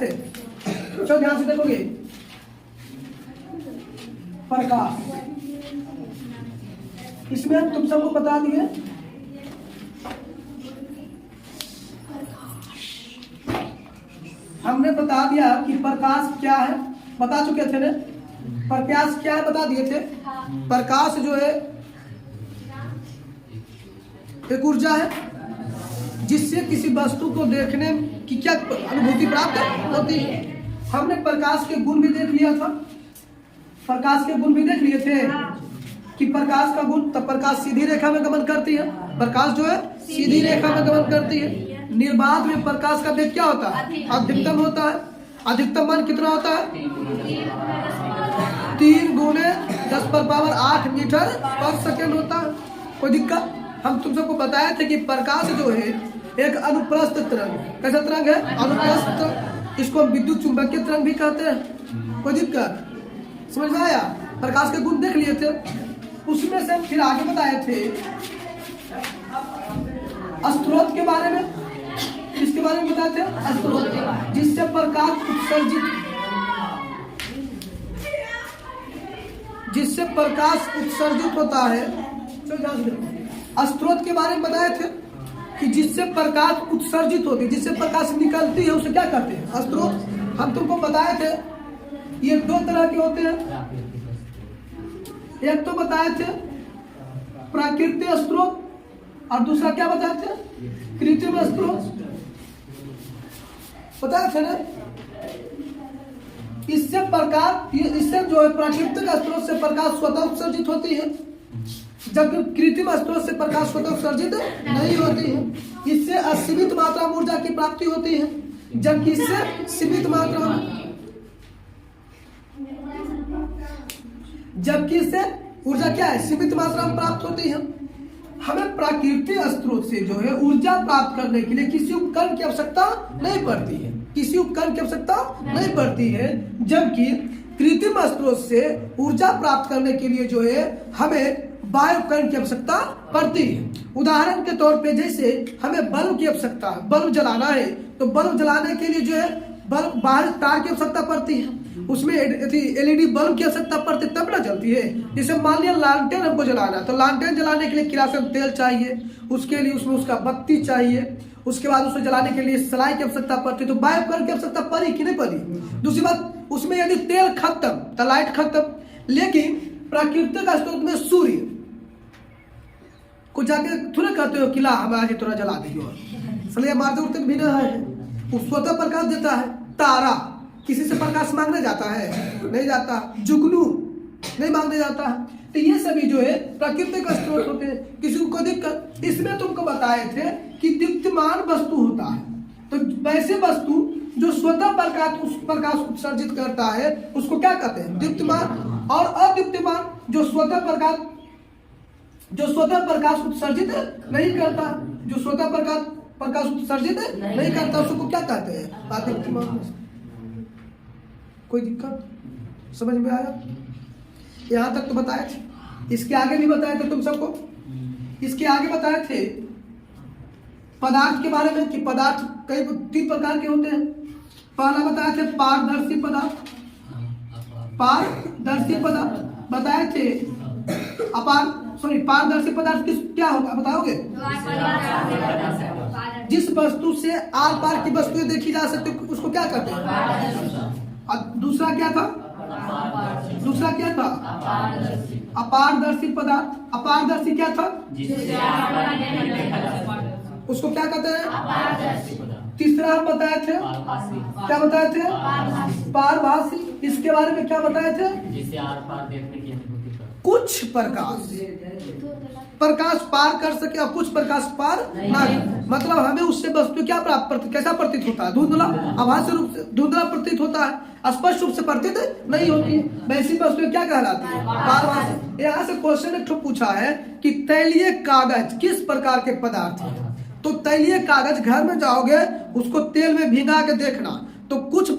थे। चलो ध्यान से देखोगे, प्रकाश, इसमें हम तुम सबको बता दिए हमने बता दिया कि प्रकाश क्या है, बता चुके थे ना। प्रकाश क्या है बता दिए थे। प्रकाश जो है एक ऊर्जा है जिससे किसी वस्तु को देखने की क्या अनुभूति प्राप्त होती है। हमने प्रकाश के गुण भी देख लिया था, प्रकाश के गुण भी देख लिए थे कि प्रकाश का गुण, तब प्रकाश सीधी रेखा में गमन करती है, प्रकाश जो है सीधी रेखा में गमन करती है। निर्बाध में प्रकाश का वेग क्या होता है, अधिकतम होता है। अधिकतम मान कितना होता है, 3 गुणे 10⁸ मीटर पर सेकेंड होता है। कोई दिक्कत। हम तुम सबको बताए थे कि प्रकाश जो है एक अनुप्रस्थ तरंग, कैसा तरंग है, अनुप्रस्थ, इसको विद्युत चुंबकीय तरंग भी कहते हैं। कोई दिक्कत, समझ में आया। प्रकाश के गुण देख लिए थे, उसमें से फिर आगे बताए थे स्रोत के बारे में। इसके बारे में बताए थे स्रोत, जिससे प्रकाश उत्सर्जित, जिससे प्रकाश उत्सर्जित होता है। स्रोत के बारे में बताए थे कि जिससे प्रकाश उत्सर्जित होती है, जिससे प्रकाश निकलती है, उसे क्या कहते हैं, स्रोत। हम तुमको बताए थे ये 2 तरह के होते हैं। एक तो बताए थे प्राकृतिक स्रोत और दूसरा क्या बताए थे, कृत्रिम स्रोत, बताए थे ना। इससे प्रकाश, इससे जो है प्राकृतिक स्रोत से प्रकाश स्वतः उत्सर्जित होती है, जबकि कृत्रिम स्रोत से प्रकाश स्वतः उत्सर्जित नहीं होती है। इससे असीमित मात्रा में ऊर्जा की प्राप्ति होती है, जबकि इससे सीमित मात्रा में, जबकि इससे ऊर्जा क्या है, सीमित मात्रा में प्राप्त होती है। हमें प्राकृतिक स्रोत से जो है ऊर्जा प्राप्त करने के लिए किसी उपकरण की आवश्यकता नहीं पड़ती है, किसी उपकरण की आवश्यकता नहीं पड़ती है, जबकि कृत्रिम स्रोत से ऊर्जा प्राप्त करने के लिए जो है हमें बाह्य उपकरण की आवश्यकता पड़ती है। उदाहरण के तौर पे जैसे हमें बल्ब की आवश्यकता है, बल्ब जलाना है तो बल्ब जलाने के लिए जो है बल्ब बाहर तार की आवश्यकता पड़ती है, उसमें एलईडी बल्ब की आवश्यकता पड़ती है, तब ना जलती है। जैसे मान लिया लालटेन हमको जलाना है, तो लालटेन जलाने के लिए किरासन तेल चाहिए, उसके लिए उसमें उसका बत्ती चाहिए, उसके बाद उसे जलाने के लिए सलाई की आवश्यकता पड़ती है। तो बाह्य उपकरण की आवश्यकता पड़ी कि नहीं पड़ी। दूसरी बात, उसमें यदि तेल खत्म तो लाइट खत्म। लेकिन प्राकृतिक स्रोत में सूर्य को जाके थोड़ा कहते हो किला हम आज थोड़ा जला देंगे, इसलिए मारते उड़ते भी ना है, वो स्वतः प्रकाश देता है। तारा किसी से प्रकाश मांगने जाता है, नहीं जाता। जुगनू नहीं मांगने जाता है। तो ये सभी जो है प्राकृतिक स्रोत होते हैं, किसी को कोई दिक्कत। इसमें तुमको बताए थे कि दीप्तिमान वस्तु होता है, तो वैसे वस्तु जो स्वतः प्रकाश उत्सर्जित करता है उसको क्या कहते हैं, दीप्तिमान। और अदीप्तिमान जो स्वतः प्रकाश उत्सर्जित नहीं करता, जो स्वतः प्रकाश उत्सर्जित नहीं करता, उसको क्या कहते हैं, अदीप्तिमान। कोई दिक्कत, समझ में आया। यहाँ तक तो बताए थे, इसके आगे भी बताए थे तुम सबको। इसके आगे बताए थे पदार्थ के बारे में कि पदार्थ कई 3 प्रकार के होते हैं। पहला बताए थे पारदर्शी पदार्थ, पारदर्शी पदार्थ बताए थे। पारदर्शी पदार्थ क्या होगा बताओगे, जिस वस्तु से आर पार की वस्तुएं देखी जा सकती उसको क्या कहते हैं। और दूसरा क्या था, अपारदर्शी पदार्थ। अपारदर्शी क्या था, उसको क्या कहते हैं। तीसरा हम बताए थे, क्या बताए थे, पारभासी। इसके बारे में क्या बताए थे, जिसे आर पार देखने की अनुभूति कर, कुछ प्रकाश पार कर सके और कुछ प्रकाश पार नहीं। मतलब हमें उससे वस्तु क्या प्राप्त, कैसा प्रतीत होता है, धुंधला, आभासी रूप से धुंधला प्रतीत होता है, स्पष्ट रूप से प्रतीत नहीं होती है। वैसी वस्तु क्या कहलाती है, पारभासी। यहाँ से क्वेश्चन एक पूछा है कि तैलीय कागज किस प्रकार के पदार्थ है। तो तैलीय कागज घर में जाओगे उसको तेल में भिगा के देखना तो कुछ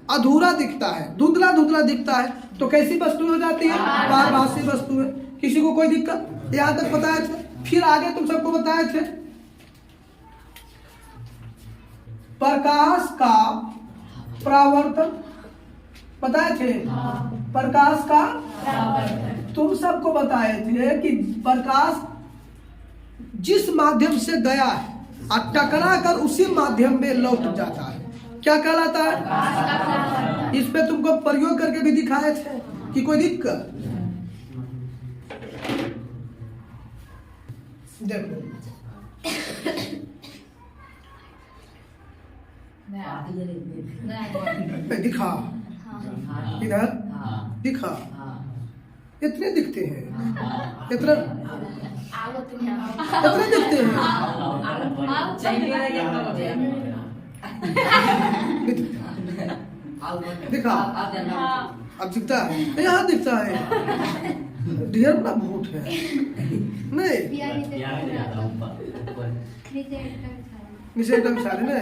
अधूरा दिखता है, धुंधला धुंधला दिखता है, तो कैसी वस्तु हो जाती है, पारभासी वस्तु है। किसी को कोई दिक्कत, यहाँ तक बताए थे। फिर आगे तुम सबको बताए थे प्रकाश का परावर्तन बताए थे, प्रकाश का तुम सबको बताए थे कि प्रकाश जिस माध्यम से गया है और टकरा कर उसी माध्यम में लौट जाता है, क्या कहलाता है? इस पे तुमको प्रयोग करके भी दिखाए थे कि कोई दिक्कत? देखो दिखा, इधर दिखा, इतने दिखते हैं, इतना इतने दिखते हैं। दिखा, अब दिखता है, यहाँ दिखता है, ढेर बड़ा भूत है नहीं, नीचे एकदम सारे ना,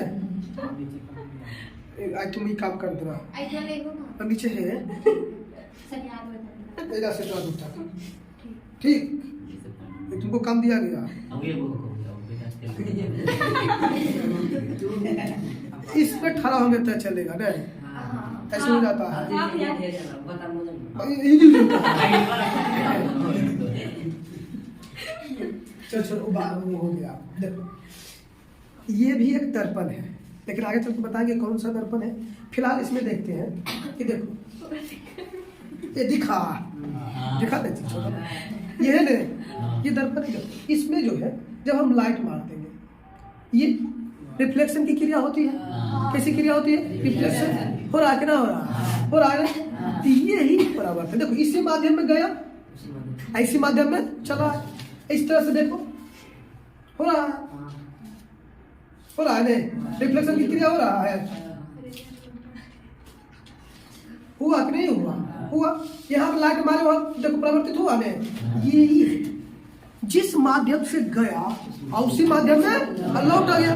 आज तुम ही काम कर देना, और नीचे है इधर से तो उठा, ठीक, तुमको काम दिया गया, इस पे खड़ा होंगे तो चलेगा ना, ऐसे हो जाता है। चल चल वो हो गया। देखो ये भी एक दर्पण है, लेकिन आगे चल के बताएंगे कौन सा दर्पण है। फिलहाल इसमें देखते हैं कि देखो ये दिखा दे छोटा, ये है ना, ये दर्पण है। इसमें जो है जब हम लाइट मार देंगे ये रिफ्लेक्शन की क्रिया होती है। कैसी क्रिया होती है? रिफ्लेक्शन हो रहा है कि ना हो रहा? हो रहा है। तो ये ही परावर्तन, देखो इसी माध्यम में गया, इसी माध्यम में चला, इस तरह से देखो हो रहा है, हो रहा है नहीं, रिफ्लेक्शन की क्रिया हो रहा है। हुआ कि नहीं हुआ? हुआ। यहाँ पर लाइट मारे वक्त देखो परावर्तित हुआ नहीं, ये ही है। जिस माध्यम से गया और उसी माध्यम में लौट आ गया,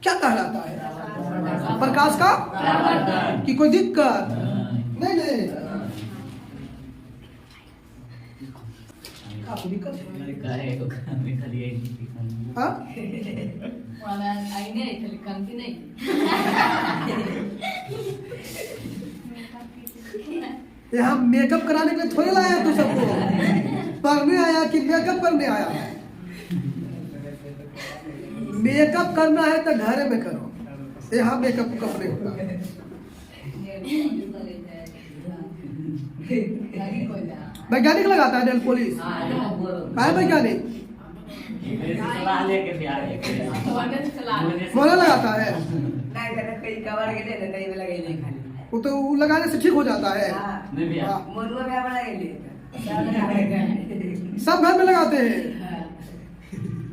क्या कहलाता है? प्रकाश का कि कोई दिक्कत नहीं? नहीं दिक्कत यहाँ मेकअप कराने के लिए थोड़ी लाया तू सबको, पढ़ने आया कि मेकअप करने आया? मेकअप करना है तो घर में करो, यहाँ मेकअप कपड़े होगा। वैज्ञानिक लगाता है नेल पॉलिश, है वैज्ञानिक मोना लगाता है, वो तो वो लगाने से ठीक हो जाता है। सब घर में लगाते हैं,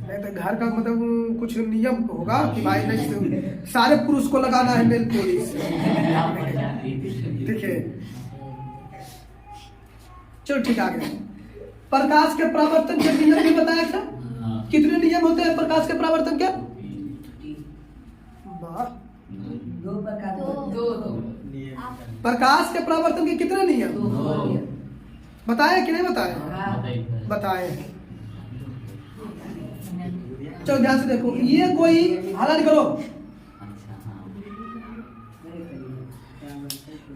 नहीं तो घर का मतलब कुछ नियम होगा कि भाई नहीं सारे पुरुष को लगाना है नेल पॉलिश। देखिए चलो ठीक आ गया। प्रकाश के परावर्तन के नियम भी बताया था। कितने नियम होते हैं प्रकाश के परावर्तन के? दो प्रकाश के परावर्तन के कितने नियम बताए कि नहीं बताए? बताए। चलो ध्यान से देखो, ये कोई हला नहीं करो,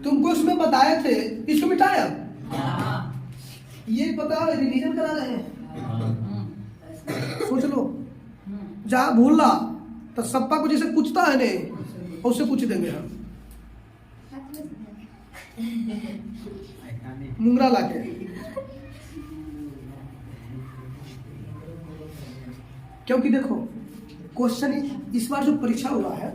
तुमको इसमें बताए थे, इसको मिटाया। ये पता रिवीजन करा रहे हैं, सोच लो। जहाँ भूल रहा तो सप्पा को जैसे पूछता है नहीं, उससे पूछ देंगे हम मुंगरा लाके। क्योंकि देखो क्वेश्चन इस बार जो परीक्षा हुआ है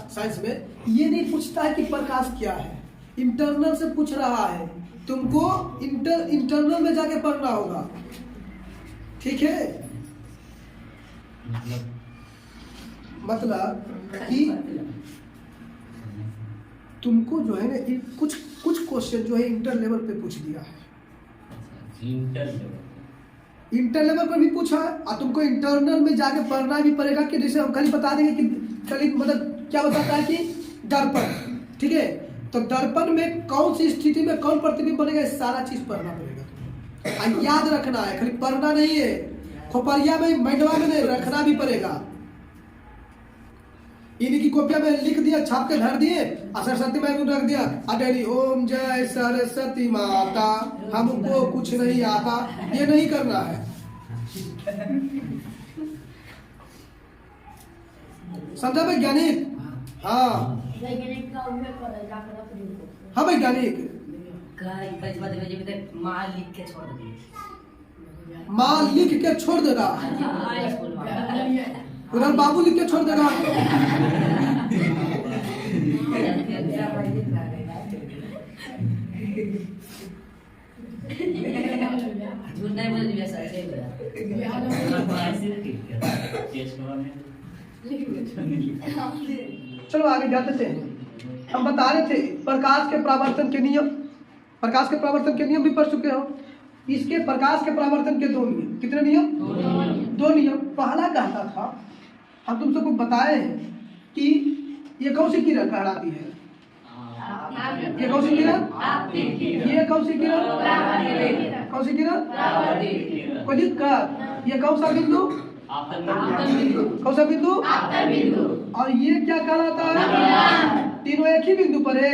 साइंस में, ये नहीं पूछता है कि प्रकाश क्या है, इंटरनल से पूछ रहा है। तुमको इंटरनल में जाके पढ़ना होगा, ठीक है? मतलब कि तुमको जो है ना कुछ क्वेश्चन जो है इंटर लेवल पे पूछ दिया है, इंटर लेवल पर भी पूछा है, और तुमको इंटरनल में जाके पढ़ना भी पड़ेगा। कि जैसे हम कल बता देंगे कि कल मतलब क्या बताता है कि दर्पण, ठीक है? तो दर्पण में कौन सी स्थिति में कौन प्रतिबिंब बनेगा, सारा चीज पढ़ना पड़ेगा। और याद रखना है, खाली पढ़ना नहीं है, खोपड़िया में मैडवा में नहीं, रखना भी पड़ेगा। इन्हीं की कॉपिया में लिख दिया, छाप के धर दिए, और सरस्वती माई को रख दिया, अडेली ओम जय सरस्वती माता, हमको कुछ नहीं आता। ये नहीं करना है। समझा वैज्ञानिक? हाँ हाँ वैज्ञानिक। माँ लिख के छोड़ दी, माँ लिख के छोड़ देगा, उधर बाबू लिख के छोड़ देगा। झूठ नहीं बोल दिया सर। चलो आगे जाते थे। हम बता रहे थे प्रकाश के परावर्तन के नियम। प्रकाश के परावर्तन के नियम भी पढ़ चुके हो। इसके प्रकाश के परावर्तन के 2 नियम। कितने नियम? 2 नियम। पहला कहता था, हम तुम सबको बताए हैं कि ये कौन सी किरण कहलाती है? ये कौन सी किरण? ये कौन सी किरण? कौन सी किरण? कोई दिक्कत? ये कौन सा बिंदु? कौन सा बिंदु? और ये क्या कहलाता है? तीनों एक ही बिंदु पर है।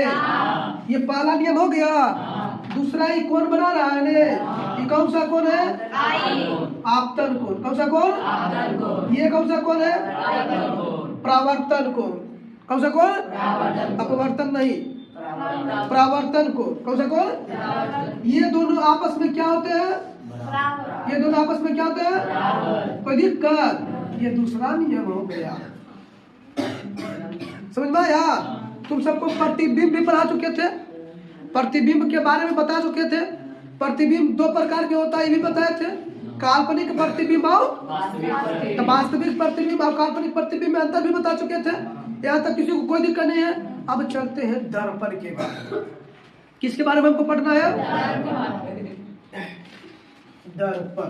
ये पहला नियम हो गया। दूसरा ही कौन बना रहा है ने? ये कौन सा कौन है? आपतन कोण। कौन सा कोण? ये कौन सा कोण है? परावर्तन कोण। कौन सा कोण? अपवर्तन नहीं, परावर्तन कोण। कौन सा कोण? ये दोनों आपस में क्या होते हैं? ये दोनों आपस में क्या होते हैं? कोई दिक्कत? ये दूसरा नियम हो गया। समझ में आया? तुम सबको प्रतिबिंब भी पढ़ा चुके थे, प्रतिबिंब के बारे में बता चुके थे। प्रतिबिंब 2 प्रकार के होता है, ये भी बताए थे। काल्पनिक प्रतिबिंब और वास्तविक प्रतिबिंब और काल्पनिक प्रतिबिंब में अंतर भी बता चुके थे। यहाँ तक किसी को कोई दिक्कत नहीं है। अब चलते हैं दर्पण के बारे में। किसके बारे में हमको पढ़ना है? दर्पण।